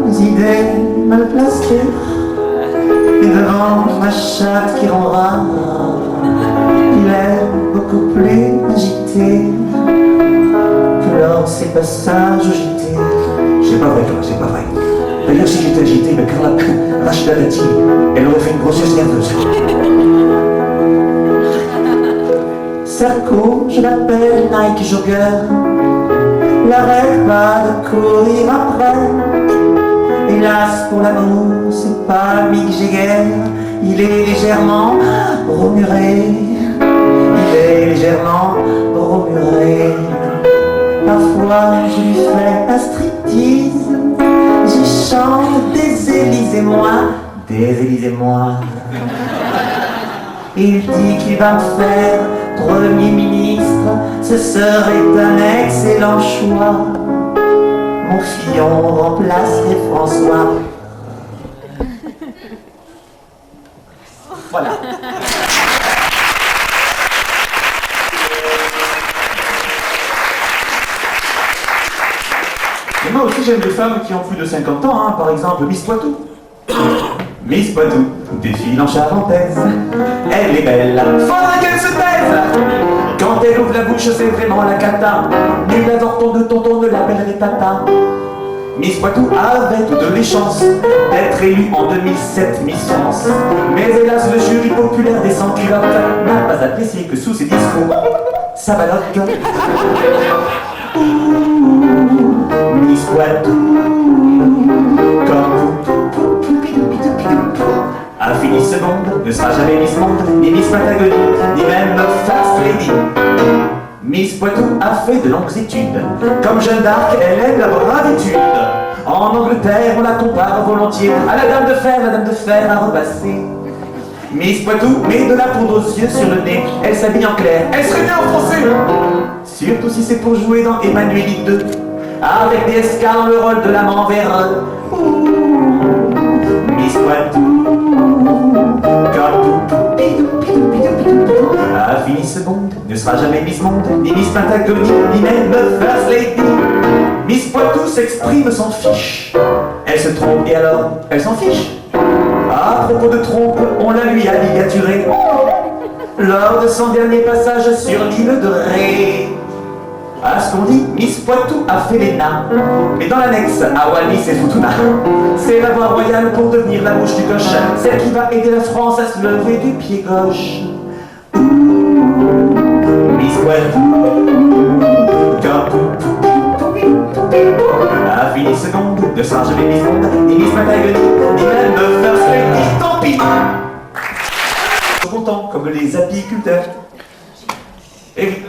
Les idées mal placées, et devant ma chatte qui rend rare, il est beaucoup plus agité que lors de ses passages au JT. C'est pas vrai, toi, c'est pas vrai. D'ailleurs, si j'étais agité, mais Carla Rachida Dati, elle aurait fait une grossesse nerveuse. Sarko, je l'appelle Nike Jogger, n'arrête pas de courir après. Hélas pour l'amour, c'est pas Mick Jagger, il est légèrement bromuré. Il est légèrement bromuré. Parfois je lui fais un striptease, j'y chante des Élysées-moi, des Élysées-moi. Il dit qu'il va me faire Premier ministre, ce serait un excellent choix. Mon Fillon remplacerait François. Voilà. Et moi aussi, j'aime les femmes qui ont plus de 50 ans, hein. Par exemple, Miss Poitou. Miss Poitou défile en charentaise. Elle est belle, faudrait qu'elle se taise. Quand elle ouvre la bouche, c'est vraiment la cata. Nul avorton de tonton ne l'appellerait tata. Miss Poitou avait toutes les chances d'être élue en 2007 Miss France. Mais hélas, le jury populaire des sans-culottes n'a pas apprécié que sous ses discours, sa balotte. Miss Poitou, comme a fini seconde, ne sera jamais Miss Monde, ni Miss Patagonie, ni même First Lady. Miss Poitou a fait de longues études. Comme Jeanne d'Arc, elle aime la bravitude. En Angleterre, on la compare volontiers à la dame de fer à repasser. Miss Poitou met de la poudre aux yeux sur le nez, elle s'habille en clair, elle serait bien en français. Surtout si c'est pour jouer dans Emmanuelite 2, avec des SK dans le rôle de l'amant véreux. Miss Poitou, a fini seconde, ne sera jamais Miss Monde, ni Miss Patagonie, ni même First Lady. Miss Poitou s'exprime sans fiche. Elle se trompe et alors, elle s'en fiche. À propos de trompe, on la lui a ligaturé lors de son dernier passage sur l'île de Ré. À ce qu'on dit, Miss Poitou a fait les nains. Mais dans l'annexe, à Wallis et Futuna, c'est la voie royale pour devenir la bouche du coche, celle qui va aider la France à se lever du pied gauche. Miss Poitou, a fini seconde, ne sera jamais Miss Monde, ni Miss Patagonie, ni même First Lady, tant pis. Ils sont contents, comme les apiculteurs. Et oui.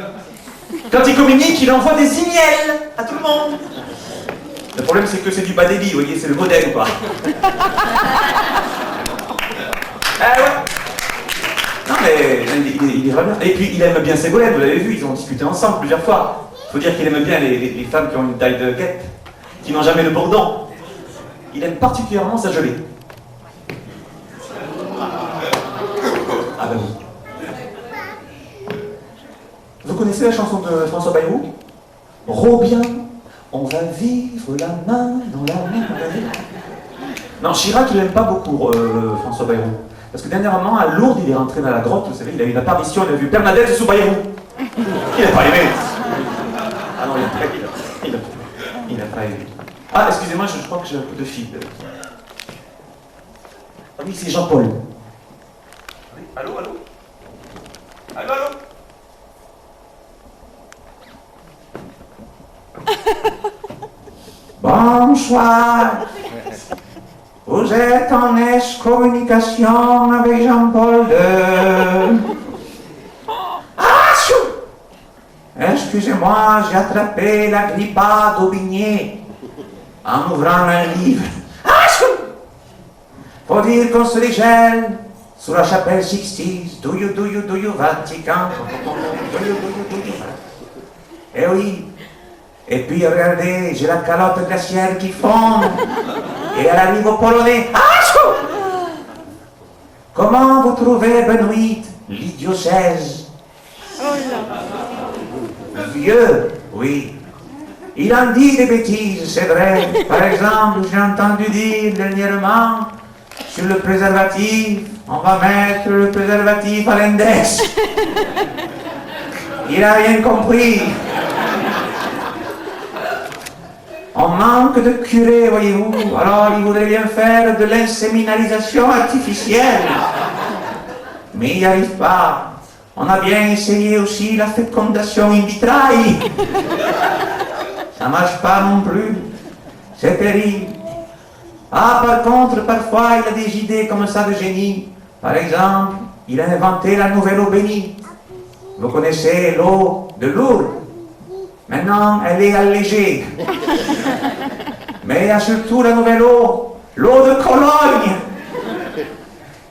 Quand il communique, il envoie des emails à tout le monde. Le problème, c'est que c'est du bas débit, vous voyez, c'est le modèle ou pas. Ah ouais. Non mais, il est vraiment bien. Et puis, il aime bien ses golettes, vous l'avez vu, ils ont discuté ensemble plusieurs fois. Il faut dire qu'il aime bien les femmes qui ont une taille de guêpe, qui n'ont jamais le bourdon. Il aime particulièrement sa gelée. Ah ben oui. Vous connaissez la chanson de François Bayrou? Robien, on va vivre la main dans la main. Non, Chirac, il n'aime pas beaucoup François Bayrou. Parce que dernièrement, à Lourdes, il est rentré dans la grotte, vous savez, il a eu une apparition, il a vu Bernadette sous Bayrou. Il n'a pas aimé. Ah non, il n'a pas aimé. Ah, excusez-moi, je crois que j'ai un peu de fil. Ah oui, c'est Jean-Paul. Oui, allô, allô? Allô, allô? Bonsoir. Vous êtes en communication avec Jean-Paul II. Ah, chou! Excusez-moi, j'ai attrapé la grippade au beignet en ouvrant un livre. Ah, chou! Faut dire qu'on se dégèle sous la chapelle Sixtine. Do you, Vatican. Eh oui. Et puis regardez, j'ai la calotte glaciaire qui fond. Et elle arrive au Polonais. Ah, chou! Comment vous trouvez, Benoît, l'idiocèse? Vieux, oui. Il en dit des bêtises, c'est vrai. Par exemple, j'ai entendu dire dernièrement, sur le préservatif, on va mettre le préservatif à l'index. Il n'a rien compris. On manque de curés, voyez-vous, alors il voudrait bien faire de l'inséminalisation artificielle. Mais il n'y arrive pas. On a bien essayé aussi la fécondation in vitrae. Ça marche pas non plus. C'est terrible. Ah, par contre, parfois, il a des idées comme ça de génie. Par exemple, il a inventé la nouvelle eau bénite. Vous connaissez l'eau de Lourdes. Maintenant, elle est allégée. Mais il y a surtout la nouvelle eau, l'eau de Cologne,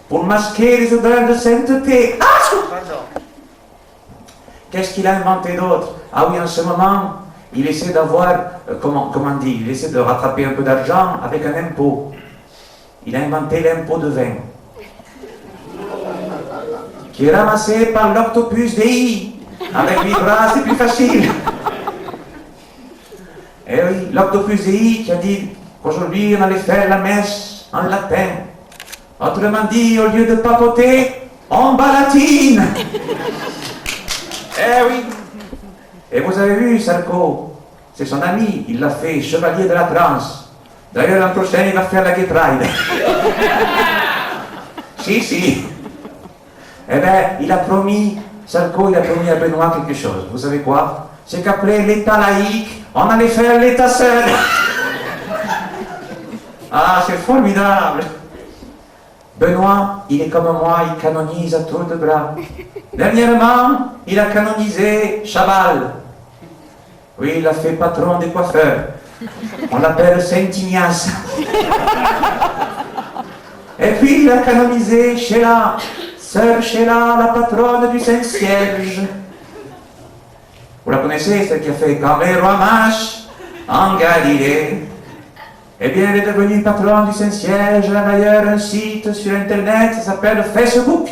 pour masquer les odeurs de sainteté. Ah, qu'est-ce qu'il a inventé d'autre? Ah oui, en ce moment, il essaie d'avoir, comment dire, il essaie de rattraper un peu d'argent avec un impôt. Il a inventé l'impôt de vin, qui est ramassé par l'Octopus Dei. Avec 8 bras, c'est plus facile. Et oui, l'Octopus Dei qui a dit qu'aujourd'hui on allait faire la messe en latin. Autrement dit, au lieu de papoter, on balatine. Eh oui. Et vous avez vu, Sarko, c'est son ami, il l'a fait chevalier de la trance. D'ailleurs, l'an prochain, il va faire la Gay Pride. Si. Eh bien, il a promis, Sarko, il a promis à Benoît quelque chose. Vous savez quoi? C'est qu'après l'État laïque, on allait faire l'État seul. Ah, c'est formidable. Benoît, il est comme moi, il canonise à tour de bras. Dernièrement, il a canonisé Chabal. Oui, il l'a fait patron des coiffeurs. On l'appelle Saint-Ignace. Et puis, il a canonisé Sheila, sœur Sheila, la patronne du Saint-Siège. Vous la connaissez, celle qui a fait Quand les rois marchent en Galilée. Eh bien, elle est devenue patronne du Saint-Siège. Elle a d'ailleurs un site sur Internet, ça s'appelle Facebook.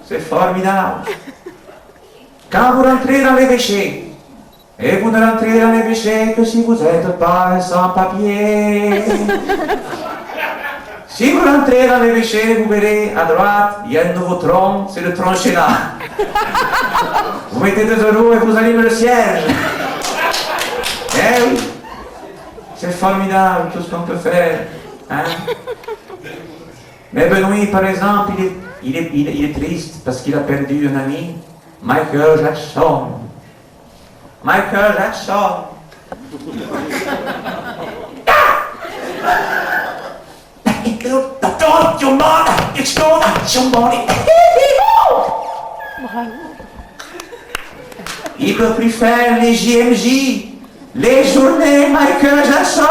C'est formidable. Quand vous rentrez dans l'évêché, et vous ne rentrez dans l'évêché que si vous n'êtes pas un sans-papier. Si vous rentrez dans l'évêché, vous verrez à droite, il y a un nouveau tronc, c'est le tronc Sheila. Vous mettez 2 euros et vous allumez le siège. Eh oui, c'est formidable tout ce qu'on peut faire. Hein? Mais Benoît, par exemple, il est triste parce qu'il a perdu un ami, Michael Jackson. Michael Jackson. Il ne peut plus faire les JMJ, les journées Michael Jackson.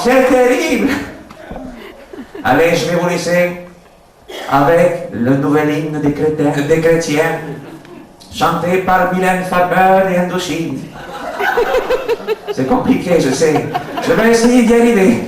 C'est terrible. Allez, je vais vous laisser avec le nouvel hymne des chrétiens, chanté par Mylène Farmer et Indochine. C'est compliqué, je sais. Je vais essayer d'y arriver.